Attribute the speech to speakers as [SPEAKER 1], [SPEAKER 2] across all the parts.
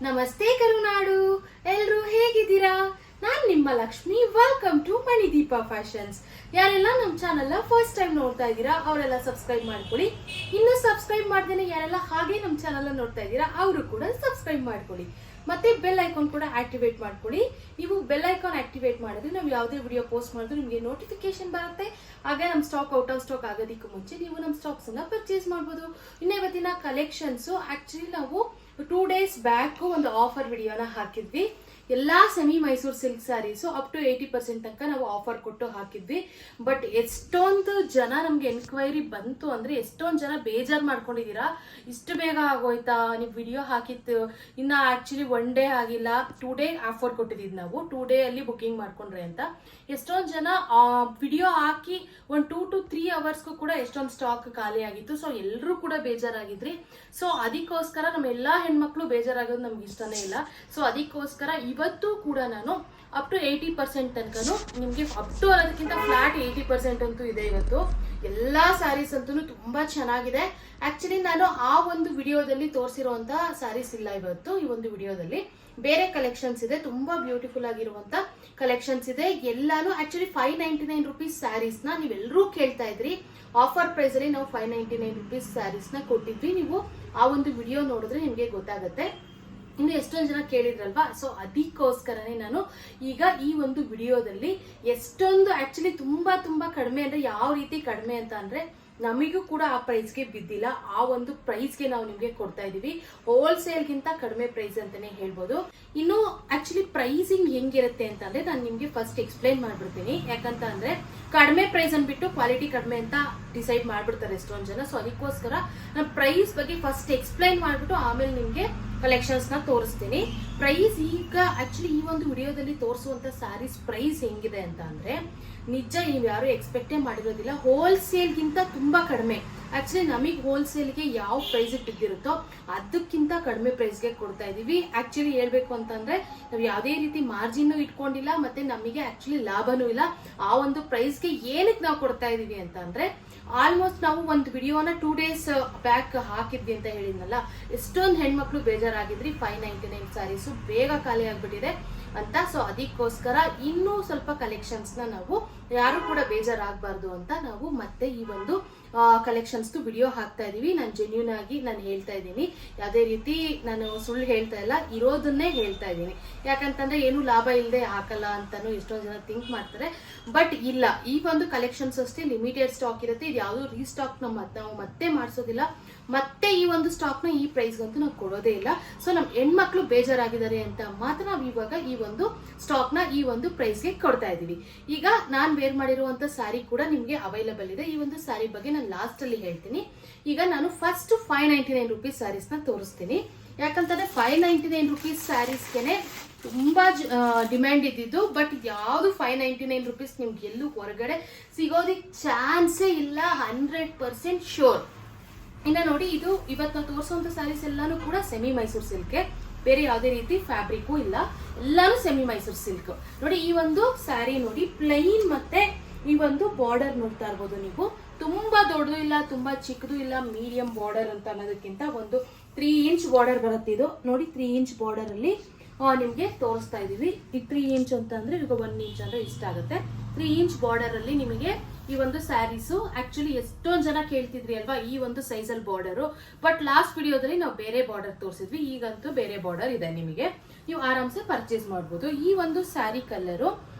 [SPEAKER 1] ನಮಸ್ತೆ ಕರುನಾಡು, ಎಲ್ರು ಹೇಗಿದ್ದೀರಾ? ನಾನ್ ನಿಮ್ಮ Lakshmi. Welcome to Manideepa Fashions. ಯಾರೆಲ್ಲ ನಮ್ಮ ಚಾನೆಲ್ ಫಸ್ಟ್ ಟೈಮ್ ನೋಡ್ತಾ ಇದ್ದೀರಾ ಅವರೆಲ್ಲ ಸಬ್ಸ್ಕ್ರೈಬ್ ಮಾಡ್ಕೊಳ್ಳಿ. ಇನ್ನು ಸಬ್ಸ್ಕ್ರೈಬ್ ಮಾಡ್ದೇನೆ ಯಾರೆಲ್ಲ ಹಾಗೆ ನಮ್ಮ ಚಾನೆಲ್ ನೋಡ್ತಾ ಇದ್ದೀರಾ ಅವರು ಕೂಡ ಸಬ್ಸ್ಕ್ರೈಬ್ ಮಾಡ್ಕೊಳ್ಳಿ. ಮತ್ತೆ ಬೆಲ್ ಐಕಾನ್ ಕೂಡ ಆಕ್ಟಿವೇಟ್ ಮಾಡ್ಕೊಳ್ಳಿ. ನೀವು ಬೆಲ್ ಐಕಾನ್ ಆಕ್ಟಿವೇಟ್ ಮಾಡಿದ್ರೆ ನಾವು ಯಾವುದೇ ವಿಡಿಯೋ ಪೋಸ್ಟ್ ಮಾಡಿದ್ರು ನಿಮಗೆ ನೋಟಿಫಿಕೇಶನ್ ಬರುತ್ತೆ. ಹಾಗೆ ನಮ್ಮ ಸ್ಟಾಕ್ ಔಟ್ ಆಫ್ ಸ್ಟಾಕ್ ಆಗೋದಕ್ಕೂ ಮುಂಚೆ ನೀವು ನಮ್ಮ ಸ್ಟಾಕ್ಸ್ ಅನ್ನ ಪರ್ಚೇಸ್ ಮಾಡಬಹುದು. ಇನ್ನು ಇವತ್ತಿನ ಕಲೆಕ್ಷನ್ಸ್ ಆಕ್ಚುಲಿ ನಾವು 2 days ಬ್ಯಾಕ್ ಒಂದು ಆಫರ್ ವಿಡಿಯೋನ ಹಾಕಿದ್ವಿ. ಎಲ್ಲಾ semi Mysore silk sarees up to 80% ತನಕ ನಾವು ಆಫರ್ ಕೊಟ್ಟು ಹಾಕಿದ್ವಿ. ಬಟ್ ಎಷ್ಟೊಂದು ಜನ ನಮ್ಗೆ ಎನ್ಕ್ವೈರಿ ಬಂತು ಅಂದ್ರೆ ಎಷ್ಟೊಂದು ಜನ ಬೇಜಾರ್ ಮಾಡ್ಕೊಂಡಿದೀರಾ, ಇಷ್ಟು ಬೇಗ ಆಗೋಯ್ತಾ ನೀವು ವಿಡಿಯೋ ಹಾಕಿತ್ತು, ಇನ್ನ ಆಕ್ಚುಲಿ 1 day ಆಗಿಲ್ಲ, 2 day ಆಫರ್ ಕೊಟ್ಟಿದ್ದೀವಿ ನಾವು, 2 day ಅಲ್ಲಿ ಬುಕಿಂಗ್ ಮಾಡ್ಕೊಂಡ್ರೆ ಅಂತ. ಎಷ್ಟೊಂದು ಜನ ವಿಡಿಯೋ ಹಾಕಿ 1 2 to 3 hours ಕೂಡ ಎಷ್ಟೊಂದು ಸ್ಟಾಕ್ ಖಾಲಿ ಆಗಿತ್ತು. ಸೊ ಎಲ್ಲರೂ ಕೂಡ ಬೇಜಾರಾಗಿದ್ರಿ. ಸೊ ಅದಕ್ಕೋಸ್ಕರ ನಮ್ಮ ಎಲ್ಲಾ ಹೆಣ್ಮಕ್ಳು ಬೇಜಾರಾಗೋದು ನಮ್ಗೆ ಇಷ್ಟನೇ ಇಲ್ಲ. ಸೊ ಅದಕ್ಕೋಸ್ಕರ ಇವತ್ತು ಕೂಡ ನಾನು ಅಪ್ ಟು 80% ತನಕನು ನಿಮ್ಗೆ ಅಪ್ ಟು ಅನ್ನೋದಕ್ಕಿಂತ ಫ್ಲಾಟ್ 80% ಅಂತೂ ಇದೆ. ಇವತ್ತು ಎಲ್ಲಾ ಸ್ಯಾರೀಸ್ ಅಂತೂ ತುಂಬಾ ಚೆನ್ನಾಗಿದೆ. ಆಕ್ಚುಲಿ ನಾನು ಆ ಒಂದು ವಿಡಿಯೋದಲ್ಲಿ ತೋರಿಸಿರುವಂತ ಸ್ಯಾರೀಸ್ ಇಲ್ಲ ಇವತ್ತು. ಈ ಒಂದು ವಿಡಿಯೋದಲ್ಲಿ ಬೇರೆ ಕಲೆಕ್ಷನ್ಸ್ ಇದೆ, ತುಂಬಾ ಬ್ಯೂಟಿಫುಲ್ ಆಗಿರುವಂತ ಕಲೆಕ್ಷನ್ಸ್ ಇದೆ. ಎಲ್ಲಾನು ಆಕ್ಚುಲಿ 599 rupees ಸ್ಯಾರೀಸ್ ನ ನೀವೆಲ್ಲರೂ ಕೇಳ್ತಾ ಇದ್ರಿ. ಆಫರ್ ಪ್ರೈಸ್ ಅಲ್ಲಿ ನಾವು 599 rupees ಸ್ಯಾರೀಸ್ ನ ಕೊಟ್ಟಿದ್ವಿ. ನೀವು ಆ ಒಂದು ವಿಡಿಯೋ ನೋಡಿದ್ರೆ ನಿಮ್ಗೆ ಗೊತ್ತಾಗುತ್ತೆ. ಇನ್ನು ಎಷ್ಟೊಂದು ಜನ ಕೇಳಿದ್ರಲ್ವಾ, ಸೊ ಅದಕ್ಕೋಸ್ಕರನೇ ನಾನು ಈಗ ಈ ಒಂದು ವಿಡಿಯೋದಲ್ಲಿ ಎಷ್ಟೊಂದು ಆಕ್ಚುಲಿ ತುಂಬಾ ಕಡಿಮೆ ಅಂದ್ರೆ ಯಾವ ರೀತಿ ಕಡಿಮೆ ಅಂತ ಅಂದ್ರೆ ನಮಿಗೂ ಕೂಡ ಆ ಪ್ರೈಸ್ಗೆ ಬಿದ್ದಿಲ್ಲ. ಆ ಒಂದು ಪ್ರೈಸ್ಗೆ ನಾವು ನಿಮ್ಗೆ ಕೊಡ್ತಾ ಇದೀವಿ. ಹೋಲ್ಸೇಲ್ ಗಿಂತ ಕಡಿಮೆ ಪ್ರೈಸ್ ಅಂತಾನೆ ಹೇಳ್ಬೋದು. ಇನ್ನು ಆಕ್ಚುಲಿ ಪ್ರೈಸಿಂಗ್ ಹೆಂಗಿರುತ್ತೆ ಅಂತಂದ್ರೆ ನಾನು ನಿಮ್ಗೆ ಫಸ್ಟ್ ಎಕ್ಸ್ಪ್ಲೈನ್ ಮಾಡ್ಬಿಡ್ತೀನಿ. ಯಾಕಂತ ಅಂದ್ರೆ ಕಡಿಮೆ ಪ್ರೈಸ್ ಅನ್ಬಿಟ್ಟು ಕ್ವಾಲಿಟಿ ಕಡಿಮೆ ಅಂತ ಡಿಸೈಡ್ ಮಾಡ್ಬಿಡ್ತಾರೆ ಎಷ್ಟೊಂದು ಜನ. ಸೊ ಅದಕ್ಕೋಸ್ಕರ ನಾನು ಪ್ರೈಸ್ ಬಗ್ಗೆ ಫಸ್ಟ್ ಎಕ್ಸ್ಪ್ಲೈನ್ ಮಾಡ್ಬಿಟ್ಟು ಆಮೇಲೆ ನಿಮ್ಗೆ ಕಲೆಕ್ಷನ್ಸ್ ನ ತೋರಿಸ್ತೀನಿ. ಪ್ರೈಸ್ ಈಗ ಆಕ್ಚುಲಿ ಈ ಒಂದು ವಿಡಿಯೋದಲ್ಲಿ ತೋರಿಸುವಂತ ಸ್ಯಾರೀಸ್ ಪ್ರೈಸ್ ಹೆಂಗಿದೆ ಅಂತ ಅಂದ್ರೆ ನಿಜ ನೀವು ಯಾರು ಎಕ್ಸ್ಪೆಕ್ಟೇ ಮಾಡಿರೋದಿಲ್ಲ. ಹೋಲ್ಸೇಲ್ ಗಿಂತ ತುಂಬಾ ಕಡಿಮೆ. ಆಕ್ಚುಲಿ ನಮಗೆ ಹೋಲ್ಸೇಲ್ಗೆ ಯಾವ ಪ್ರೈಸ್ ಬಿದ್ದಿರುತ್ತೋ ಅದಕ್ಕಿಂತ ಕಡಿಮೆ ಪ್ರೈಸ್ಗೆ ಕೊಡ್ತಾ ಇದೀವಿ. ಆಕ್ಚುಲಿ ಹೇಳ್ಬೇಕು ಅಂತಂದ್ರೆ ನಾವು ಯಾವುದೇ ರೀತಿ ಮಾರ್ಜಿನ್ ಇಟ್ಕೊಂಡಿಲ್ಲ, ಮತ್ತೆ ನಮಗೆ ಆಕ್ಚುಲಿ ಲಾಭನೂ ಇಲ್ಲ. ಆ ಒಂದು ಪ್ರೈಸ್ಗೆ ಏನಕ್ಕೆ ನಾವು ಕೊಡ್ತಾ ಇದೀವಿ ಅಂತ ಅಂದ್ರೆ ಆಲ್ಮೋಸ್ಟ್ ನಾವು ಒಂದು ವಿಡಿಯೋನ 2 days ಬ್ಯಾಕ್ ಹಾಕಿದ್ವಿ ಅಂತ ಹೇಳಿದ್ನಲ್ಲ, ಎಷ್ಟೊಂದು ಹೆಣ್ಮಕ್ಳು ಬೇಜಾರಾಗಿದ್ರಿ 599 ಸ್ಯಾರೀಸ್ ಬೇಗ ಖಾಲಿ ಆಗ್ಬಿಟ್ಟಿದೆ ಅಂತ. ಸೊ ಅದಕ್ಕೋಸ್ಕರ ಇನ್ನೂ ಸ್ವಲ್ಪ ಕಲೆಕ್ಷನ್ಸ್ ನ ನಾವು ಯಾರು ಕೂಡ ಬೇಜಾರಾಗಬಾರ್ದು ಅಂತ ನಾವು ಮತ್ತೆ ಈ ಒಂದು ಕಲೆಕ್ಷನ್ಸ್ ವಿಡಿಯೋ ಹಾಕ್ತಾ ಇದೀವಿ. ನಾನು ಜೆನ್ಯೂನ್ ಆಗಿ ನಾನು ಹೇಳ್ತಾ ಇದ್ದೀನಿ, ಯಾವುದೇ ರೀತಿ ನಾನು ಸುಳ್ಳು ಹೇಳ್ತಾ ಇಲ್ಲ, ಇರೋದನ್ನೇ ಹೇಳ್ತಾ ಇದ್ದೀನಿ. ಯಾಕಂತಂದ್ರೆ ಏನು ಲಾಭ ಇಲ್ಲದೆ ಹಾಕಲ್ಲ ಅಂತಾನು ಎಷ್ಟೊಂದು ಜನ ಥಿಂಕ್ ಮಾಡ್ತಾರೆ. ಬಟ್ ಇಲ್ಲ, ಈ ಒಂದು ಕಲೆಕ್ಷನ್ಸ್ ಅಷ್ಟೇ ಲಿಮಿಟೆಡ್ ಸ್ಟಾಕ್ ಇರುತ್ತೆ. ಇದು ಯಾವುದು ರೀಸ್ಟಾಕ್ ನಾವು ಮತ್ತೆ ಮಾಡಿಸೋದಿಲ್ಲ. ಮತ್ತೆ ಈ ಒಂದು ಸ್ಟಾಕ್ ನ ಈ ಪ್ರೈಸ್ ಗಂತೂ ನಾವು ಕೊಡೋದೇ ಇಲ್ಲ. ಸೊ ನಮ್ ಹೆಣ್ಮಕ್ಳು ಬೇಜಾರಾಗಿದ್ದಾರೆ ಅಂತ ಮಾತ್ರ ನಾವು ಇವಾಗ ಈ ಒಂದು ಸ್ಟಾಕ್ ನ ಈ ಒಂದು ಪ್ರೈಸ್ ಗೆ ಕೊಡ್ತಾ ಇದೀವಿ. ಈಗ ನಾನ್ ವೇರ್ ಮಾಡಿರುವಂತ ಸ್ಯಾರಿ ಕೂಡ ನಿಮ್ಗೆ ಅವೈಲಬಲ್ ಇದೆ. ಈ ಒಂದು ಸ್ಯಾರಿ ಬಗ್ಗೆ ನಾನು ಲಾಸ್ಟ್ ಅಲ್ಲಿ ಹೇಳ್ತೀನಿ. ಈಗ ನಾನು ಫಸ್ಟ್ 599 rupees ಸ್ಯಾರೀಸ್ ನ ತೋರಿಸ್ತೀನಿ. ಯಾಕಂತಂದ್ರೆ 599 rupees ಸ್ಯಾರೀಸ್ಗೆನೆ ತುಂಬಾ ಡಿಮ್ಯಾಂಡ್ ಇದ್ದಿದ್ದು. ಬಟ್ ಯಾವ್ದು 599 rupees ನಿಮ್ಗೆ ಎಲ್ಲೂ ಹೊರಗಡೆ ಸಿಗೋದಿಕ್ ಚಾನ್ಸೇ ಇಲ್ಲ, 100% ಶೋರ್. ಇನ್ನ ನೋಡಿ, ಇದು ಇವತ್ತು ನಾವು ತೋರಿಸುವಂತ ಸ್ಯಾರೀಸ್ ಎಲ್ಲಾನು ಕೂಡ ಸೆಮಿ ಮೈಸೂರು ಸಿಲ್ಕ್, ಬೇರೆ ಯಾವುದೇ ರೀತಿ ಫ್ಯಾಬ್ರಿಕ್ ಇಲ್ಲ, ಎಲ್ಲಾನು ಸೆಮಿ ಮೈಸೂರು ಸಿಲ್ಕ್. ನೋಡಿ ಈ ಒಂದು ಸ್ಯಾರಿ ನೋಡಿ ಪ್ಲೈನ್, ಮತ್ತೆ ಈ ಒಂದು ಬಾರ್ಡರ್ ನೋಡ್ತಾ ಇರ್ಬೋದು ನೀವು. ತುಂಬಾ ದೊಡ್ಡದು ಇಲ್ಲ, ತುಂಬಾ ಚಿಕ್ಕದು ಇಲ್ಲ, ಮೀಡಿಯಂ ಬಾರ್ಡರ್ ಅಂತ ಅನ್ನೋದಕ್ಕಿಂತ ಒಂದು 3 inch ಬಾರ್ಡರ್ ಬರುತ್ತೆ. ಇದು ನೋಡಿ 3 inch ಬಾರ್ಡರ್ ಅಲ್ಲಿ ನಿಮ್ಗೆ ತೋರಿಸ್ತಾ ಇದೀವಿ. ಈ 3 inch ಅಂತ ಅಂದ್ರೆ ಈಗ 1 inch ಅಂದ್ರೆ ಇಷ್ಟ ಆಗುತ್ತೆ. 3 inch ಬಾರ್ಡರ್ ಅಲ್ಲಿ ನಿಮಗೆ ಈ ಒಂದು ಸ್ಯಾರೀಸು ಆಕ್ಚುಲಿ ಎಷ್ಟೊಂದು ಜನ ಕೇಳ್ತಿದ್ರಿ ಅಲ್ವಾ ಈ ಒಂದು ಸೈಜ್ ಅಲ್ಲಿ ಬಾರ್ಡರ್. ಬಟ್ ಲಾಸ್ಟ್ ವಿಡಿಯೋದಲ್ಲಿ ನಾವು ಬೇರೆ ಬಾರ್ಡರ್ ತೋರಿಸಿದ್ವಿ, ಈಗಂತೂ ಬೇರೆ ಬಾರ್ಡರ್ ಇದೆ. ನಿಮಗೆ ನೀವು ಆರಾಮ್ಸೆ ಪರ್ಚೇಸ್ ಮಾಡಬಹುದು. ಈ ಒಂದು ಸ್ಯಾರಿ ಕಲರು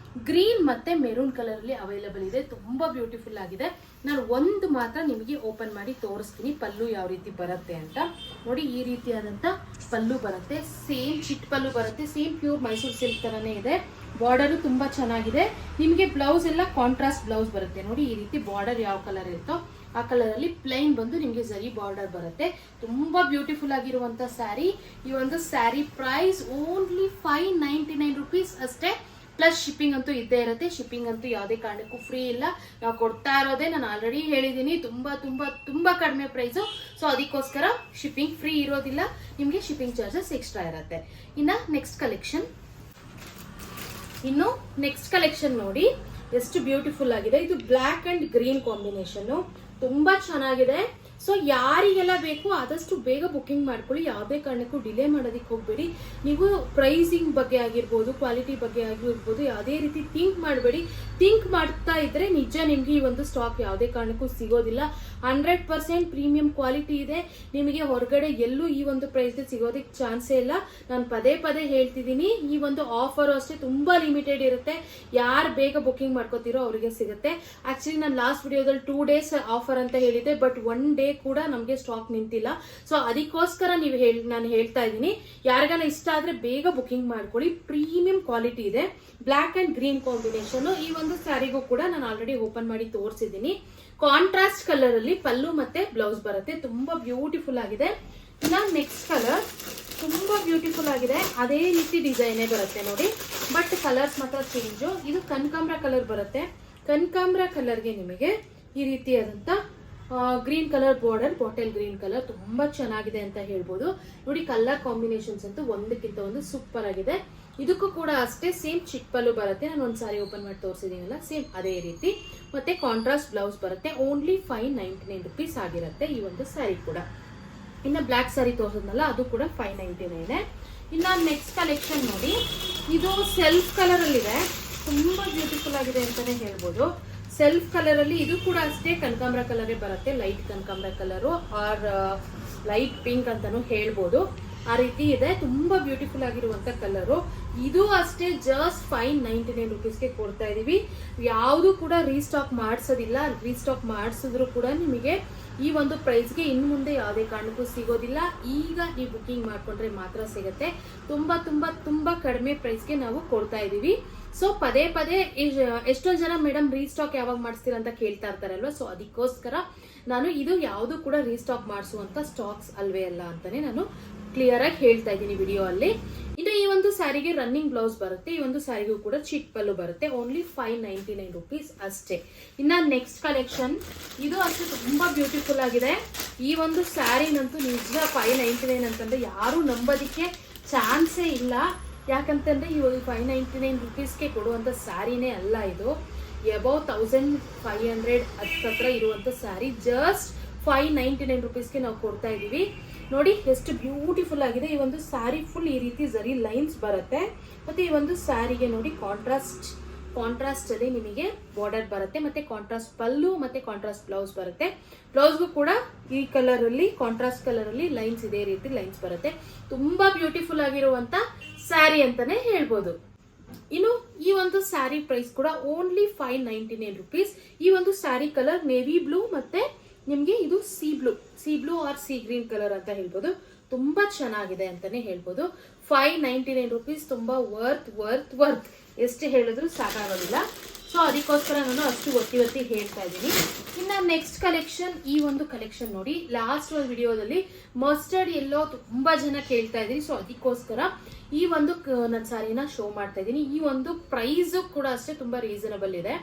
[SPEAKER 1] ಗ್ರೀನ್ ಮತ್ತೆ ಮೆರೂನ್ ಕಲರ್ ಅಲ್ಲಿ ಅವೈಲಬಲ್ ಇದೆ. ತುಂಬಾ ಬ್ಯೂಟಿಫುಲ್ ಆಗಿದೆ. ನಾನು ಒಂದು ಮಾತ್ರ ನಿಮಗೆ ಓಪನ್ ಮಾಡಿ ತೋರಿಸ್ತೀನಿ ಪಲ್ಲು ಯಾವ ರೀತಿ ಬರುತ್ತೆ ಅಂತ. ನೋಡಿ ಈ ರೀತಿಯಾದಂತ ಪಲ್ಲು ಬರುತ್ತೆ, ಸೇಮ್ ಚಿಟ್ ಪಲ್ಲು ಬರುತ್ತೆ, ಸೇಮ್ ಪ್ಯೂರ್ ಮೈಸೂರು ಸಿಲ್ಕ್ ತರನೇ ಇದೆ. ಬಾರ್ಡರ್ ತುಂಬಾ ಚೆನ್ನಾಗಿದೆ. ನಿಮಗೆ ಬ್ಲೌಸ್ ಎಲ್ಲ ಕಾಂಟ್ರಾಸ್ಟ್ ಬ್ಲೌಸ್ ಬರುತ್ತೆ. ನೋಡಿ ಈ ರೀತಿ ಬಾರ್ಡರ್ ಯಾವ ಕಲರ್ ಇರುತ್ತೋ ಆ ಕಲರ್ ಅಲ್ಲಿ ಪ್ಲೈನ್ ಬಂದು ನಿಮ್ಗೆ ಜರಿ ಬಾರ್ಡರ್ ಬರುತ್ತೆ. ತುಂಬಾ ಬ್ಯೂಟಿಫುಲ್ ಆಗಿರುವಂತ ಸ್ಯಾರಿ. ಈ ಒಂದು ಸ್ಯಾರಿ ಪ್ರೈಸ್ ಓನ್ಲಿ 599 rupees ಅಷ್ಟೇ. ಪ್ಲಸ್ ಶಿಪ್ಪಿಂಗ್ ಅಂತೂ ಇದ್ದೇ ಇರುತ್ತೆ. ಶಿಪ್ಪಿಂಗ್ ಅಂತೂ ಯಾವುದೇ ಕಾರಣಕ್ಕೂ ಫ್ರೀ ಇಲ್ಲ. ನಾವು ಕೊಡ್ತಾ ಇರೋದೇ ನಾನು ಆಲ್ರೆಡಿ ಹೇಳಿದ್ದೀನಿ, ತುಂಬಾ ಕಡಿಮೆ ಪ್ರೈಸು. ಸೊ ಅದಕ್ಕೋಸ್ಕರ ಶಿಪ್ಪಿಂಗ್ ಫ್ರೀ ಇರೋದಿಲ್ಲ, ನಿಮ್ಗೆ ಶಿಪ್ಪಿಂಗ್ ಚಾರ್ಜಸ್ ಎಕ್ಸ್ಟ್ರಾ ಇರುತ್ತೆ. ಇನ್ನ ನೆಕ್ಸ್ಟ್ ಕಲೆಕ್ಷನ್ ನೋಡಿ ಎಷ್ಟು ಬ್ಯೂಟಿಫುಲ್ ಆಗಿದೆ. ಇದು ಬ್ಲಾಕ್ ಅಂಡ್ ಗ್ರೀನ್ ಕಾಂಬಿನೇಷನ್ ತುಂಬಾ ಚೆನ್ನಾಗಿದೆ. ಸೊ ಯಾರಿಗೆಲ್ಲ ಬೇಕು ಆದಷ್ಟು ಬೇಗ ಬುಕ್ಕಿಂಗ್ ಮಾಡ್ಕೊಳ್ಳಿ. ಯಾವುದೇ ಕಾರಣಕ್ಕೂ ಡಿಲೇ ಮಾಡೋದಕ್ಕೆ ಹೋಗಬೇಡಿ. ನೀವು ಪ್ರೈಸಿಂಗ್ ಬಗ್ಗೆ ಆಗಿರ್ಬೋದು, ಕ್ವಾಲಿಟಿ ಬಗ್ಗೆ ಆಗಿರ್ಬೋದು, ಯಾವುದೇ ರೀತಿ ಥಿಂಕ್ ಮಾಡಬೇಡಿ. ಥಿಂಕ್ ಮಾಡ್ತಾ ಇದ್ರೆ ನಿಜ ನಿಮ್ಗೆ ಈ ಒಂದು ಸ್ಟಾಕ್ ಯಾವುದೇ ಕಾರಣಕ್ಕೂ ಸಿಗೋದಿಲ್ಲ. 100% ಪ್ರೀಮಿಯಂ ಕ್ವಾಲಿಟಿ ಇದೆ. ನಿಮಗೆ ಹೊರಗಡೆ ಎಲ್ಲೂ ಈ ಒಂದು ಪ್ರೈಸ್ಗೆ ಸಿಗೋದಕ್ಕೆ ಚಾನ್ಸೇ ಇಲ್ಲ. ನಾನು ಪದೇ ಪದೇ ಹೇಳ್ತಿದ್ದೀನಿ, ಈ ಒಂದು ಆಫರ್ ಅಷ್ಟೇ ತುಂಬಾ ಲಿಮಿಟೆಡ್ ಇರುತ್ತೆ. ಯಾರು ಬೇಗ ಬುಕ್ಕಿಂಗ್ ಮಾಡ್ಕೋತಿರೋ ಅವರಿಗೆ ಸಿಗುತ್ತೆ. ಆಕ್ಚುಲಿ ನಾನು ಲಾಸ್ಟ್ ವಿಡಿಯೋದಲ್ಲಿ 2 days ಆಫರ್ ಅಂತ ಹೇಳಿದ್ದೆ, ಬಟ್ 1 day ಕೂಡ ನಮಗೆ ಸ್ಟಾಕ್ ನಿಂತಿಲ್ಲ. ಸೊ ಅದಕ್ಕೋಸ್ಕರ ನಾನು ಹೇಳ್ತಾ ಇದ್ದೀನಿ, ಯಾರಿಗಾನ ಇಷ್ಟ ಆದ್ರೆ ಬೇಗ ಬುಕ್ಕಿಂಗ್ ಮಾಡ್ಕೊಳ್ಳಿ. ಪ್ರೀಮಿಯಂ ಕ್ವಾಲಿಟಿ ಇದೆ. Black and green combination. ಈ ಒಂದು ಸ್ಯಾರಿಗೂ ಕೂಡ ನಾನು ಆಲ್ರೆಡಿ ಓಪನ್ ಮಾಡಿ ತೋರಿಸಿದ್ದೀನಿ. ಕಾಂಟ್ರಾಸ್ಟ್ ಕಲರ್ ಅಲ್ಲಿ ಪಲ್ಲು ಮತ್ತೆ ಬ್ಲೌಸ್ ಬರುತ್ತೆ. ತುಂಬಾ ಬ್ಯೂಟಿಫುಲ್ ಆಗಿದೆ. ಇನ್ನ ನೆಕ್ಸ್ಟ್ ಕಲರ್ ತುಂಬಾ ಬ್ಯೂಟಿಫುಲ್ ಆಗಿದೆ. ಅದೇ ರೀತಿ ಡಿಸೈನೇ ಬರುತ್ತೆ ನೋಡಿ, ಬಟ್ ಕಲರ್ಸ್ ಮಾತ್ರ ಚೇಂಜ್. ಇದು ಕನಕಾಂಬ್ರ ಕಲರ್ ಬರುತ್ತೆ. ಕನಕಾಂಬ್ರ ಕಲರ್ಗೆ ನಿಮಗೆ ಈ ರೀತಿಯಾದಂತ green colour border, bottle green colour ತುಂಬಾ ಚೆನ್ನಾಗಿದೆ ಅಂತ ಹೇಳ್ಬೋದು. ನೋಡಿ ಕಲರ್ ಕಾಂಬಿನೇಷನ್ಸ್ ಅಂತೂ ಒಂದಕ್ಕಿಂತ ಒಂದು ಸೂಪರ್ ಆಗಿದೆ. ಇದಕ್ಕೂ ಕೂಡ ಅಷ್ಟೇ ಸೇಮ್ ಚಿಕ್ಕ ಪಲ್ಲು ಬರುತ್ತೆ. ನಾನು ಒಂದು ಸಾರಿ ಓಪನ್ ಮಾಡಿ ತೋರಿಸಿದೀನಲ್ಲ, ಸೇಮ್ ಅದೇ ರೀತಿ. ಮತ್ತೆ ಕಾಂಟ್ರಾಸ್ಟ್ ಬ್ಲೌಸ್ ಬರುತ್ತೆ. ಓನ್ಲಿ 599 rupees ಆಗಿರುತ್ತೆ ಈ ಒಂದು ಸ್ಯಾರಿ ಕೂಡ. ಇನ್ನ ಬ್ಲಾಕ್ ಸ್ಯಾರಿ ತೋರಿಸಿದ್ನಲ್ಲ, ಅದು ಕೂಡ 599. ಇನ್ನ ನೆಕ್ಸ್ಟ್ ಕಲೆಕ್ಷನ್ ನೋಡಿ, ಇದು ಸೆಲ್ಫ್ ಕಲರ್ ಅಲ್ಲಿ ಇದೆ. ತುಂಬಾ ಬ್ಯೂಟಿಫುಲ್ ಆಗಿದೆ ಅಂತಾನೆ ಹೇಳ್ಬೋದು. ಸೆಲ್ಫ್ ಕಲರ್ ಅಲ್ಲಿ ಇದು ಕೂಡ ಅಷ್ಟೇ ಕನಕಾಂಬ್ರ ಕಲರೇ ಬರುತ್ತೆ. ಲೈಟ್ ಕನಕಾಂಬ್ರ ಕಲರು ಆರ್ ಲೈಟ್ ಪಿಂಕ್ ಅಂತಾನು ಹೇಳ್ಬೋದು. ಆ ರೀತಿ ಇದೆ. ತುಂಬಾ ಬ್ಯೂಟಿಫುಲ್ ಆಗಿರುವಂತ ಕಲರು. ಇದು ಅಷ್ಟೇ ಜಸ್ಟ್ 599 rupeesಗೆ ಕೊಡ್ತಾ ಇದೀವಿ. ಯಾವುದು ಕೂಡ ರೀಸ್ಟಾಕ್ ಮಾಡಿಸೋದಿಲ್ಲ. ರೀಸ್ಟಾಕ್ ಮಾಡಿಸಿದ್ರು ಕೂಡ ನಿಮಗೆ ಈ ಒಂದು ಪ್ರೈಸ್ಗೆ ಇನ್ನು ಮುಂದೆ ಯಾವುದೇ ಕಾರಣಕ್ಕೂ ಸಿಗೋದಿಲ್ಲ. ಈಗ ನೀವು ಬುಕ್ಕಿಂಗ್ ಮಾಡ್ಕೊಂಡ್ರೆ ಮಾತ್ರ ಸಿಗುತ್ತೆ. ತುಂಬಾ ತುಂಬಾ ತುಂಬಾ ಕಡಿಮೆ ಪ್ರೈಸ್ಗೆ ನಾವು ಕೊಡ್ತಾ ಇದೀವಿ. ಸೊ ಪದೇ ಪದೇ ಎಷ್ಟೊಂದು ಜನ ಮೇಡಮ್ ರೀಸ್ಟಾಕ್ ಯಾವಾಗ ಮಾಡಿಸ್ತೀರಾ ಅಂತ ಕೇಳ್ತಾ ಇರ್ತಾರಲ್ವಾ. ಸೊ ಅದಕ್ಕೋಸ್ಕರ ನಾನು ಇದು ಯಾವುದು ಕೂಡ ರೀಸ್ಟಾಕ್ ಮಾಡಿಸುವಂತ ಸ್ಟಾಕ್ಸ್ ಅಲ್ವೇ ಅಲ್ಲ ಅಂತಾನೆ ನಾನು ಕ್ಲಿಯರ್ ಆಗಿ ಹೇಳ್ತಾ ಇದ್ದೀನಿ ವಿಡಿಯೋ ಅಲ್ಲಿ. ಇನ್ನು ಈ ಒಂದು ಸ್ಯಾರಿಗೆ ರನ್ನಿಂಗ್ ಬ್ಲೌಸ್ ಬರುತ್ತೆ. ಈ ಒಂದು ಸ್ಯಾರಿಗೂ ಕೂಡ ಚಿಕ್ಕ ಪಲ್ಲು ಬರುತ್ತೆ. ಓನ್ಲಿ 599 rupees ಅಷ್ಟೇ. ಇನ್ನ ನೆಕ್ಸ್ಟ್ ಕಲೆಕ್ಷನ್ ಇದು ಅಷ್ಟೇ ತುಂಬಾ ಬ್ಯೂಟಿಫುಲ್ ಆಗಿದೆ. ಈ ಒಂದು ಸ್ಯಾರಿನಂತೂ ನಿಜ 599 ಅಂತಂದ್ರೆ ಯಾರು ನಂಬೋದಿಕ್ಕೆ ಚಾನ್ಸೇ ಇಲ್ಲ. ಯಾಕಂತಂದ್ರೆ ಇವಾಗ 599 rupeesಗೆ ಕೊಡುವಂತ ಸ್ಯಾರಿನೇ ಅಲ್ಲ ಇದು. ಅಬೌವ್ 1500 ಹತ್ರ ಇರುವಂತ ಸ್ಯಾರಿ ಜಸ್ಟ್ 599 rupeesಗೆ ನಾವು ಕೊಡ್ತಾ ಇದೀವಿ. ನೋಡಿ ಎಷ್ಟು ಬ್ಯೂಟಿಫುಲ್ ಆಗಿದೆ. ಈ ಒಂದು ಸ್ಯಾರಿ ಫುಲ್ ಈ ರೀತಿ ಜರಿ ಲೈನ್ಸ್ ಬರುತ್ತೆ. ಮತ್ತೆ ಈ ಒಂದು ಸ್ಯಾರಿಗೆ ನೋಡಿ ಕಾಂಟ್ರಾಸ್ಟ್ ಅಲ್ಲಿ ನಿಮಗೆ ಬಾರ್ಡರ್ ಬರುತ್ತೆ. ಮತ್ತೆ ಕಾಂಟ್ರಾಸ್ಟ್ ಪಲ್ಲು ಮತ್ತೆ ಕಾಂಟ್ರಾಸ್ಟ್ ಬ್ಲೌಸ್ ಬರುತ್ತೆ. ಬ್ಲೌಸ್ಗೂ ಕೂಡ ಈ ಕಲರ್ ಅಲ್ಲಿ ಕಾಂಟ್ರಾಸ್ಟ್ ಕಲರ್ ಅಲ್ಲಿ ಲೈನ್ಸ್ ಇದೇ ರೀತಿ ಲೈನ್ಸ್ ಬರುತ್ತೆ. ತುಂಬಾ ಬ್ಯೂಟಿಫುಲ್ ಆಗಿರುವಂತ ಸ್ಯಾರಿ ಅಂತಾನೆ ಹೇಳ್ಬೋದು. ಇನ್ನು ಈ ಒಂದು ಸ್ಯಾರಿ ಪ್ರೈಸ್ ಕೂಡ ಓನ್ಲಿ 599 rupees. ಈ ಒಂದು ಸ್ಯಾರಿ ಕಲರ್ ನೇವಿ ಬ್ಲೂ ಮತ್ತೆ ನಿಮ್ಗೆ ಇದು C blue R C green colour ಅಂತ ಹೇಳ್ಬೋದು. ತುಂಬಾ ಚೆನ್ನಾಗಿದೆ ಅಂತಾನೆ ಹೇಳ್ಬೋದು. 599 rupees ತುಂಬಾ ವರ್ತ್ ಎಷ್ಟು ಹೇಳಿದ್ರು ಸಾಕಾಗೋದಿಲ್ಲ. ಸೊ ಅದಕ್ಕೋಸ್ಕರ ನಾನು ಅಷ್ಟು ಒತ್ತಿ ಹೇಳ್ತಾ ಇದ್ದೀನಿ. ಇನ್ನ ನೆಕ್ಸ್ಟ್ ಕಲೆಕ್ಷನ್, ಈ ಒಂದು ಕಲೆಕ್ಷನ್ ನೋಡಿ, ಲಾಸ್ಟ್ ಒಂದು ವಿಡಿಯೋದಲ್ಲಿ ಮಸ್ಟರ್ಡ್ ಎಲ್ಲೋ ತುಂಬಾ ಜನ ಕೇಳ್ತಾ ಇದ್ರಿ. ಸೊ ಅದಕ್ಕೋಸ್ಕರ ಈ ಒಂದು ನನ್ನ ಸಾರಿನ ಶೋ ಮಾಡ್ತಾ ಇದ್ದೀನಿ. ಈ ಒಂದು ಪ್ರೈಸ್ ಕೂಡ ಅಷ್ಟೇ ತುಂಬಾ ರೀಸನಬಲ್ ಇದೆ.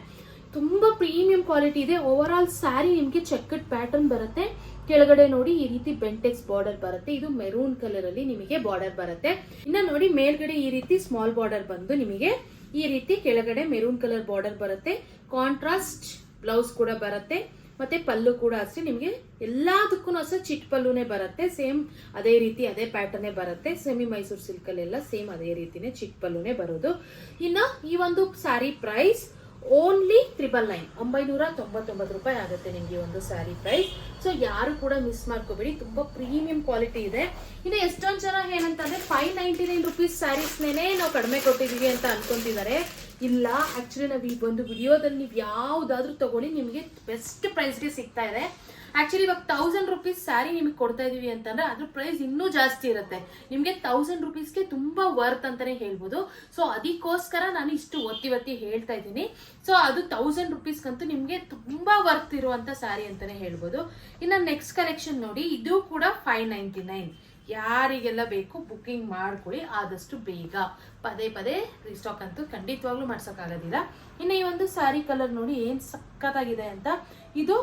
[SPEAKER 1] ತುಂಬಾ ಪ್ರೀಮಿಯಂ ಕ್ವಾಲಿಟಿ ಇದೆ. ಓವರ್ ಆಲ್ ಸ್ಯಾರಿ ನಿಮ್ಗೆ ಚೆಕ್ಡ್ ಪ್ಯಾಟರ್ನ್ ಬರುತ್ತೆ. ಕೆಳಗಡೆ ನೋಡಿ ಈ ರೀತಿ ಬೆಂಟೆಕ್ಸ್ ಬಾರ್ಡರ್ ಬರುತ್ತೆ. ಇದು ಮೆರೂನ್ ಕಲರ್ ಅಲ್ಲಿ ನಿಮಗೆ ಬಾರ್ಡರ್ ಬರುತ್ತೆ. ಇನ್ನ ನೋಡಿ ಮೇಲ್ಗಡೆ ಈ ರೀತಿ ಸ್ಮಾಲ್ ಬಾರ್ಡರ್ ಬಂದು ನಿಮಗೆ ಈ ರೀತಿ ಕೆಳಗಡೆ ಮೆರೂನ್ ಕಲರ್ ಬಾರ್ಡರ್ ಬರುತ್ತೆ. ಕಾಂಟ್ರಾಸ್ಟ್ ಬ್ಲೌಸ್ ಕೂಡ ಬರುತ್ತೆ. ಮತ್ತೆ ಪಲ್ಲು ಕೂಡ ಅಷ್ಟೇ ನಿಮಗೆ ಎಲ್ಲದಕ್ಕೂ ಅಷ್ಟೇ ಚಿಕ್ಕ ಪಲ್ಲುನೇ ಬರುತ್ತೆ. ಸೇಮ್ ಅದೇ ರೀತಿ ಅದೇ ಪ್ಯಾಟರ್ನೇ ಬರುತ್ತೆ. ಸೆಮಿ ಮೈಸೂರು ಸಿಲ್ಕ್ ಅಲ್ಲೆಲ್ಲ ಸೇಮ್ ಅದೇ ರೀತಿನೇ ಚಿಕ್ಕ ಪಲ್ಲುನೇ ಬರೋದು. ಇನ್ನ ಈ ಒಂದು ಸ್ಯಾರಿ ಪ್ರೈಸ್ ಓನ್ಲಿ 999 ರೂಪಾಯಿ ಆಗುತ್ತೆ ನಿಮ್ಗೆ ಒಂದು ಸ್ಯಾರಿ ಪ್ರೈಸ್. ಸೊ ಯಾರು ಕೂಡ ಮಿಸ್ ಮಾಡ್ಕೋಬೇಡಿ. ತುಂಬಾ ಪ್ರೀಮಿಯಂ ಕ್ವಾಲಿಟಿ ಇದೆ. ಇನ್ನು ಎಷ್ಟೊಂದು ಜನ ಏನಂತಂದ್ರೆ 599 rupees ಸ್ಯಾರೀಸ್ನೇನೆ ನಾವು ಕಡಿಮೆ ಕೊಟ್ಟಿದೀವಿ ಅಂತ ಅನ್ಕೊಂತಿದ್ದಾರೆ. ಇಲ್ಲ, ಆಕ್ಚುಲಿ ನಾವು ಈ ಒಂದು ವಿಡಿಯೋದಲ್ಲಿ ನೀವು ಯಾವ್ದಾದ್ರು ತಗೊಳ್ಳಿ, ನಿಮಗೆ ಬೆಸ್ಟ್ ಪ್ರೈಸ್ಗೆ ಸಿಗ್ತಾ ಇದೆ. ಆಕ್ಚುಲಿ ಇವಾಗ 1000 rupees ಸ್ಯಾರಿ ನಿಮಗೆ ಕೊಡ್ತಾ ಇದೀವಿ ಅಂತಂದ್ರೆ ಅದ್ರ ಪ್ರೈಸ್ ಇನ್ನೂ ಜಾಸ್ತಿ ಇರುತ್ತೆ. ನಿಮ್ಗೆ 1000 rupeesಗೆ ತುಂಬಾ ವರ್ತ್ ಅಂತಾನೆ ಹೇಳ್ಬೋದು. ಸೊ ಅದಕ್ಕೋಸ್ಕರ ನಾನು ಇಷ್ಟು ಒತ್ತಿ ಹೇಳ್ತಾ ಇದ್ದೀನಿ. ಸೊ ಅದು 1000 rupeesಗಂತೂ ನಿಮ್ಗೆ ತುಂಬಾ ವರ್ತ್ ಇರುವಂತ ಸ್ಯಾರಿ ಅಂತಾನೆ ಹೇಳ್ಬೋದು. ಇನ್ನ ನೆಕ್ಸ್ಟ್ ಕಲೆಕ್ಷನ್ ನೋಡಿ, ಇದು ಕೂಡ 599. ಯಾರಿಗೆಲ್ಲ ಬೇಕು ಬುಕ್ಕಿಂಗ್ ಮಾಡ್ಕೊಳ್ಳಿ ಆದಷ್ಟು ಬೇಗ. ಪದೇ ರೀಸ್ಟಾಕ್ ಅಂತೂ ಖಂಡಿತವಾಗ್ಲೂ ಮಾಡ್ಸೋಕ್ಕಾಗೋದಿಲ್ಲ. ಇನ್ನು ಈ ಒಂದು ಸ್ಯಾರಿ ಕಲರ್ ನೋಡಿ ಏನ್ ಸಖತ್ತಾಗಿದೆ ಅಂತ. ಇದು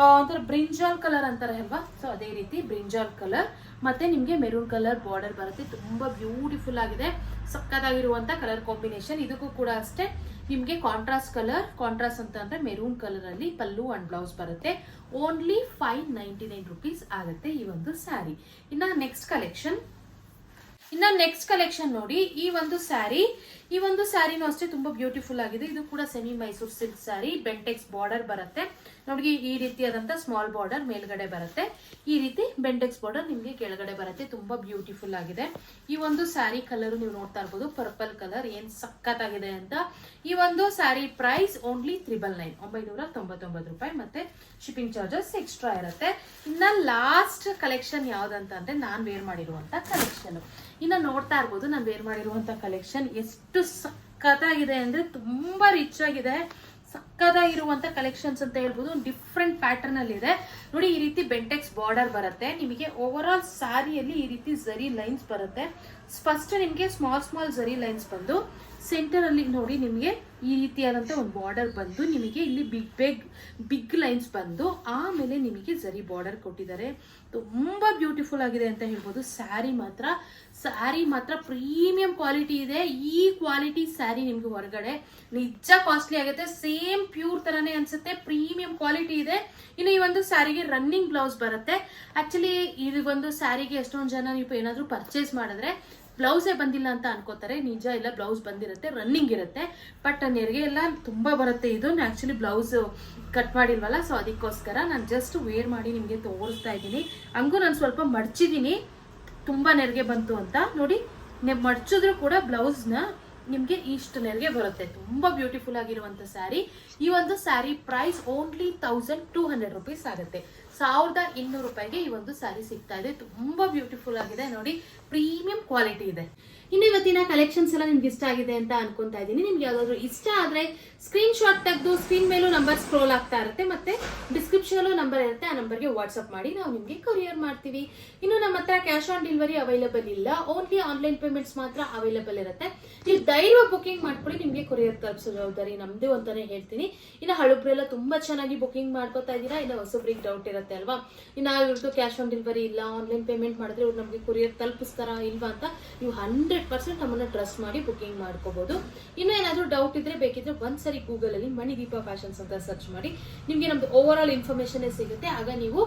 [SPEAKER 1] ಒಂಥರ ಬ್ರಿಂಜಾಲ್ ಕಲರ್ ಅಂತಾರೆ ಅಲ್ವಾ. ಸೊ ಅದೇ ರೀತಿ ಬ್ರಿಂಜಾಲ್ ಕಲರ್ ಮತ್ತೆ ನಿಮಗೆ ಮೆರೂನ್ ಕಲರ್ ಬಾರ್ಡರ್ ಬರುತ್ತೆ. ತುಂಬಾ ಬ್ಯೂಟಿಫುಲ್ ಆಗಿದೆ, ಸಕ್ಕತ್ತಾಗಿರುವಂತ ಕಲರ್ ಕಾಂಬಿನೇಷನ್. ಇದಕ್ಕೂ ಕೂಡ ಅಷ್ಟೇ ನಿಮ್ಗೆ ಕಾಂಟ್ರಾಸ್ಟ್ ಅಂತ ಅಂದ್ರೆ ಮೆರೂನ್ ಕಲರ್ ಅಲ್ಲಿ ಪಲ್ಲು ಅಂಡ್ ಬ್ಲೌಸ್ ಬರುತ್ತೆ. ಓನ್ಲಿ 599 rupees ಆಗುತ್ತೆ ಈ ಒಂದು ಸ್ಯಾರಿ. ಇನ್ನ ನೆಕ್ಸ್ಟ್ ಕಲೆಕ್ಷನ್ ನೋಡಿ. ಈ ಒಂದು ಸ್ಯಾರಿನೂ ಅಷ್ಟೇ ತುಂಬಾ ಬ್ಯೂಟಿಫುಲ್ ಆಗಿದೆ. ಇದು ಕೂಡ semi Mysore silk sari, Bentex border ಬರುತ್ತೆ ನೋಡಿ. ಈ ರೀತಿಯಾದಂತ ಸ್ಮಾಲ್ ಬಾರ್ಡರ್ ಮೇಲ್ಗಡೆ ಬರುತ್ತೆ, ಈ ರೀತಿ ಬೆಂಟೆಕ್ಸ್ ಬಾರ್ಡರ್ ನಿಮ್ಗೆ ಕೆಳಗಡೆ ಬರುತ್ತೆ. ತುಂಬಾ ಬ್ಯೂಟಿಫುಲ್ ಆಗಿದೆ. ಈ ಒಂದು ಸ್ಯಾರಿ ಕಲರ್ ನೀವು ನೋಡ್ತಾ ಇರ್ಬೋದು, ಪರ್ಪಲ್ ಕಲರ್, ಏನ್ ಸಖತ್ತಾಗಿದೆ ಅಂತ. ಈ ಒಂದು ಸ್ಯಾರಿ ಪ್ರೈಸ್ ಓನ್ಲಿ 999 ರೂಪಾಯಿ, ಮತ್ತೆ ಶಿಪ್ಪಿಂಗ್ ಚಾರ್ಜಸ್ ಎಕ್ಸ್ಟ್ರಾ ಇರುತ್ತೆ. ಇನ್ನ ಲಾಸ್ಟ್ ಕಲೆಕ್ಷನ್ ಯಾವ್ದಂತ ಅಂದ್ರೆ ನಾನ್ ವೇರ್ ಮಾಡಿರುವಂತ ಕಲೆಕ್ಷನ್. ಇನ್ನ ನೋಡ್ತಾ ಇರ್ಬೋದು ನಾನು ವೇರ್ ಮಾಡಿರುವಂತ ಕಲೆಕ್ಷನ್ ಎಷ್ಟು ಸಖತ್ತಾಗಿದೆ ಅಂದ್ರೆ ತುಂಬಾ ರಿಚ್ ಆಗಿದೆ. ಸಕ್ಕದಾಗಿರುವಂತ ಕಲೆಕ್ಷನ್ಸ್ ಅಂತ ಹೇಳ್ಬೋದು. ಡಿಫ್ರೆಂಟ್ ಪ್ಯಾಟರ್ನ್ ಅಲ್ಲಿ ಇದೆ ನೋಡಿ. ಈ ರೀತಿ ಬೆಂಟೆಕ್ಸ್ ಬಾರ್ಡರ್ ಬರುತ್ತೆ ನಿಮಗೆ. ಓವರ್ ಆಲ್ ಸ್ಯಾರಿಯಲ್ಲಿ ಈ ರೀತಿ ಜರಿ ಲೈನ್ಸ್ ಬರುತ್ತೆ. ಫಸ್ಟ್ ನಿಮ್ಗೆ ಸ್ಮಾಲ್ ಜರಿ ಲೈನ್ಸ್ ಬಂದು ಸೆಂಟರ್ ಅಲ್ಲಿ ನೋಡಿ ನಿಮಗೆ ಈ ರೀತಿಯಾದಂತ ಒಂದು ಬಾರ್ಡರ್ ಬಂದು ನಿಮಗೆ ಇಲ್ಲಿ ಬಿಗ್ ಲೈನ್ಸ್ ಬಂದು ಆಮೇಲೆ ನಿಮಗೆ ಜರಿ ಬಾರ್ಡರ್ ಕೊಟ್ಟಿದ್ದಾರೆ. ತುಂಬಾ ಬ್ಯೂಟಿಫುಲ್ ಆಗಿದೆ ಅಂತ ಹೇಳ್ಬೋದು. ಸ್ಯಾರಿ ಮಾತ್ರ ಪ್ರೀಮಿಯಂ ಕ್ವಾಲಿಟಿ ಇದೆ. ಈ ಕ್ವಾಲಿಟಿ ಸ್ಯಾರಿ ನಿಮ್ಗೆ ಹೊರಗಡೆ ನಿಜ ಕಾಸ್ಟ್ಲಿ ಆಗುತ್ತೆ. ಸೇಮ್ ಪ್ಯೂರ್ ತರಾನೇ ಅನ್ಸುತ್ತೆ, ಪ್ರೀಮಿಯಂ ಕ್ವಾಲಿಟಿ ಇದೆ. ಇನ್ನು ಈ ಒಂದು ಸ್ಯಾರಿಗೆ ರನ್ನಿಂಗ್ ಬ್ಲೌಸ್ ಬರುತ್ತೆ. ಆಕ್ಚುಲಿ ಈ ಒಂದು ಸ್ಯಾರಿಗೆ ಎಷ್ಟೊಂದು ಜನ ನೀವು ಏನಾದ್ರು ಪರ್ಚೇಸ್ ಮಾಡಿದ್ರೆ ಬ್ಲೌಸೇ ಬಂದಿಲ್ಲ ಅಂತ ಅನ್ಕೋತಾರೆ. ನಿಜ ಇಲ್ಲ, ಬ್ಲೌಸ್ ಬಂದಿರುತ್ತೆ, ರನ್ನಿಂಗ್ ಇರುತ್ತೆ. ಬಟ್ ನೆರಿಗೆ ಎಲ್ಲ ತುಂಬಾ ಬರುತ್ತೆ. ಇದು ಆಕ್ಚುಲಿ ಬ್ಲೌಸ್ ಕಟ್ ಮಾಡಿಲ್ವಲ್ಲ, ಸೊ ಅದಕ್ಕೋಸ್ಕರ ನಾನು ಜಸ್ಟ್ ವೇರ್ ಮಾಡಿ ನಿಮ್ಗೆ ತೋರಿಸ್ತಾ ಇದ್ದೀನಿ. ಹಂಗೂ ನಾನು ಸ್ವಲ್ಪ ಮಡ್ಚಿದೀನಿ, ತುಂಬಾ ನೆರಿಗೆ ಬಂತು ಅಂತ ನೋಡಿ. ಮಡ್ಚಿದ್ರು ಕೂಡ ಬ್ಲೌಸ್ನ ನಿಮ್ಗೆ ಇಷ್ಟು ನೆರಿಗೆ ಬರುತ್ತೆ. ತುಂಬಾ ಬ್ಯೂಟಿಫುಲ್ ಆಗಿರುವಂತ ಸ್ಯಾರಿ. ಈ ಒಂದು ಸ್ಯಾರಿ ಪ್ರೈಸ್ ಓನ್ಲಿ 1200 rupees ಆಗುತ್ತೆ. 1200 ರೂಪಾಯಿಗೆ ಈ ಒಂದು ಸ್ಯಾರಿ ಸಿಗ್ತಾ ಇದೆ. ತುಂಬಾ ಬ್ಯೂಟಿಫುಲ್ ಆಗಿದೆ ನೋಡಿ, ಪ್ರೀಮಿಯಂ ಕ್ವಾಲಿಟಿ ಇದೆ. ಇನ್ನು ಇವತ್ತಿನ ಕಲೆಕ್ಷನ್ಸ್ ಎಲ್ಲ ನಿಮ್ಗೆ ಇಷ್ಟ ಆಗಿದೆ ಅಂತ ಅನ್ಕೊಂತಾ ಇದ್ದೀನಿ. ನಿಮ್ಗೆ ಯಾವ್ದಾದ್ರು ಇಷ್ಟ ಆದ್ರೆ ಸ್ಕ್ರೀನ್ ಶಾಟ್ ತೆಗೆದು ಸ್ಕ್ರೀನ್ ಮೇಲೂ ನಂಬರ್ ಸ್ಕ್ರೋಲ್ ಆಗ್ತಾ ಇರುತ್ತೆ, ಮತ್ತೆ ಡಿಸ್ಕ್ರಿಪ್ಷನ್ ನಂಬರ್ ಇರುತ್ತೆ, ಆ ನಂಬರ್ಗೆ ವಾಟ್ಸ್ಆಪ್ ಮಾಡಿ ನಾವು ನಿಮ್ಗೆ ಕೊರಿಯರ್ ಮಾಡ್ತೀವಿ. ಇನ್ನು ನಮ್ಮ ಹತ್ರ ಕ್ಯಾಶ್ ಆನ್ ಡೆಲಿವರಿ ಅವೈಲೇಬಲ್ ಇಲ್ಲ, ಓನ್ಲಿ ಆನ್ಲೈನ್ ಪೇಮೆಂಟ್ಸ್ ಮಾತ್ರ ಅವೈಲೇಬಲ್ ಇರುತ್ತೆ. ನೀವು ಧೈರ್ಯ ಬುಕಿಂಗ್ ಮಾಡ್ಕೊಳ್ಳಿ, ನಿಮ್ಗೆ ಕೊರಿಯರ್ ತಲುಪಿಸೋ ಜವಾಬ್ದಾರಿ ನಮ್ದು ಅಂತಾನೆ ಹೇಳ್ತೀನಿ. ಇನ್ನು ಹಳಬ್ರೆಲ್ಲ ತುಂಬಾ ಚೆನ್ನಾಗಿ ಬುಕಿಂಗ್ ಮಾಡ್ಕೋತಾ ಇದ್ದೀರಾ. ಇನ್ನು ಹೊಸಬ್ರಿಗೆ ಡೌಟ್ ಇರುತ್ತೆ ಅಲ್ವಾ, ಇನ್ನು ಇವ್ರದ್ದು ಕ್ಯಾಶ್ ಆನ್ ಡೆಲಿವರಿ ಇಲ್ಲ, ಆನ್ಲೈನ್ ಪೇಮೆಂಟ್ ಮಾಡಿದ್ರೆ ಇವ್ರು ನಮ್ಗೆ ಕೊರಿಯರ್ ತಲುಪಿಸ್ತಾರಾ ಇಲ್ವಾ ಅಂತ ನೀವು 100% ನಮ್ಮನ್ನ ಟ್ರಸ್ಟ್ ಮಾಡಿ ಬುಕಿಂಗ್ ಮಾಡ್ಕೋಬಹುದು. ಇನ್ನು ಏನಾದ್ರೂ ಡೌಟ್ ಇದ್ರೆ ಬೇಕಿದ್ರೆ ಒಂದ್ಸರಿ ಗೂಗಲ್ ಅಲ್ಲಿ ಮಣಿದೀಪ ಫ್ಯಾಷನ್ಸ್ ಅಂತ ಸರ್ಚ್ ಮಾಡಿ, ನಿಮ್ಗೆ ನಮ್ದು ಓವರ್ ಆಲ್ ಇನ್ಫಾರ್ಮೇಶನ್ ಸಿಗುತ್ತೆ. ಆಗ ನೀವು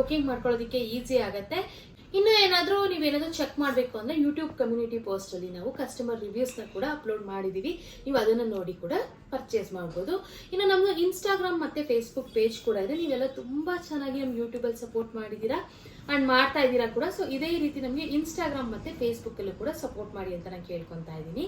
[SPEAKER 1] ಬುಕಿಂಗ್ ಮಾಡ್ಕೊಳ್ಳೋದಕ್ಕೆ ಈಸಿ ಆಗುತ್ತೆ. ಇನ್ನು ನೀವೇನಾದ್ರೂ ಚೆಕ್ ಮಾಡಬೇಕು ಅಂದ್ರೆ ಯೂಟ್ಯೂಬ್ ಕಮ್ಯುನಿಟಿ ಪೋಸ್ಟ್ ಅಲ್ಲಿ ನಾವು ಕಸ್ಟಮರ್ ರಿವ್ಯೂಸ್ ನ ಕೂಡ ಅಪ್ಲೋಡ್ ಮಾಡಿದೀವಿ. ನೀವು ಅದನ್ನ ನೋಡಿ ಕೂಡ ಪರ್ಚೇಸ್ ಮಾಡಬಹುದು. ಇನ್ನು ನಮ್ದು ಇನ್ಸ್ಟಾಗ್ರಾಮ್ ಮತ್ತೆ ಫೇಸ್ಬುಕ್ ಪೇಜ್ ಕೂಡ ಇದೆ. ನೀವೆಲ್ಲ ತುಂಬಾ ಚೆನ್ನಾಗಿ ನಮ್ ಯೂಟ್ಯೂಬ್ ಅಲ್ಲಿ ಸಪೋರ್ಟ್ ಮಾಡಿದೀರಾ ಅಂಡ್ ಮಾಡ್ತಾ ಇದ್ದೀರಾ ಕೂಡ. ಸೊ ಇದೇ ರೀತಿ ನಮಗೆ ಇನ್ಸ್ಟಾಗ್ರಾಮ್ ಮತ್ತೆ ಫೇಸ್ಬುಕ್ ಅಲ್ಲೂ ಕೂಡ ಸಪೋರ್ಟ್ ಮಾಡಿ ಅಂತ ನಾನು ಕೇಳ್ಕೊಂತಾ ಇದ್ದೀನಿ.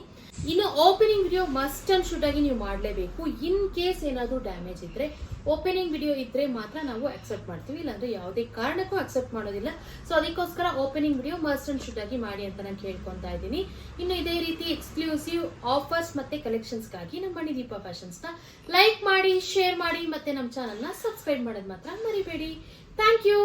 [SPEAKER 1] ಇನ್ನು opening video must and should ಆಗಿ ನೀವು ಮಾಡಲೇಬೇಕು. ಇನ್ ಕೇಸ್ ಏನಾದ್ರೂ ಡ್ಯಾಮೇಜ್ ಇದ್ರೆ ಓಪನಿಂಗ್ ವಿಡಿಯೋ ಇದ್ರೆ ಮಾತ್ರ ನಾವು ಅಕ್ಸೆಪ್ಟ್ ಮಾಡ್ತೀವಿ, ಇಲ್ಲಾಂದ್ರೆ ಯಾವುದೇ ಕಾರಣಕ್ಕೂ ಅಕ್ಸೆಪ್ಟ್ ಮಾಡೋದಿಲ್ಲ. ಸೊ ಅದಕ್ಕೋಸ್ಕರ opening video must and should ಆಗಿ ಮಾಡಿ ಅಂತ ನಾನು ಕೇಳ್ಕೊಂತಾ ಇದ್ದೀನಿ. ಇನ್ನು ಇದೇ ರೀತಿ ಎಕ್ಸ್ಕ್ಲೂಸಿವ್ ಆಫರ್ಸ್ ಮತ್ತೆ ಕಲೆಕ್ಷನ್ಸ್ ಗಾಗಿ ನಮ್ಮ ಮಣಿದೀಪ ಫ್ಯಾಷನ್ಸ್ ನ ಲೈಕ್ ಮಾಡಿ, ಶೇರ್ ಮಾಡಿ, ಮತ್ತೆ ನಮ್ಮ ಚಾನಲ್ ನ ಸಬ್ಸ್ಕ್ರೈಬ್ ಮಾಡೋದು ಮಾತ್ರ ಮರಿಬೇಡಿ. Thank you.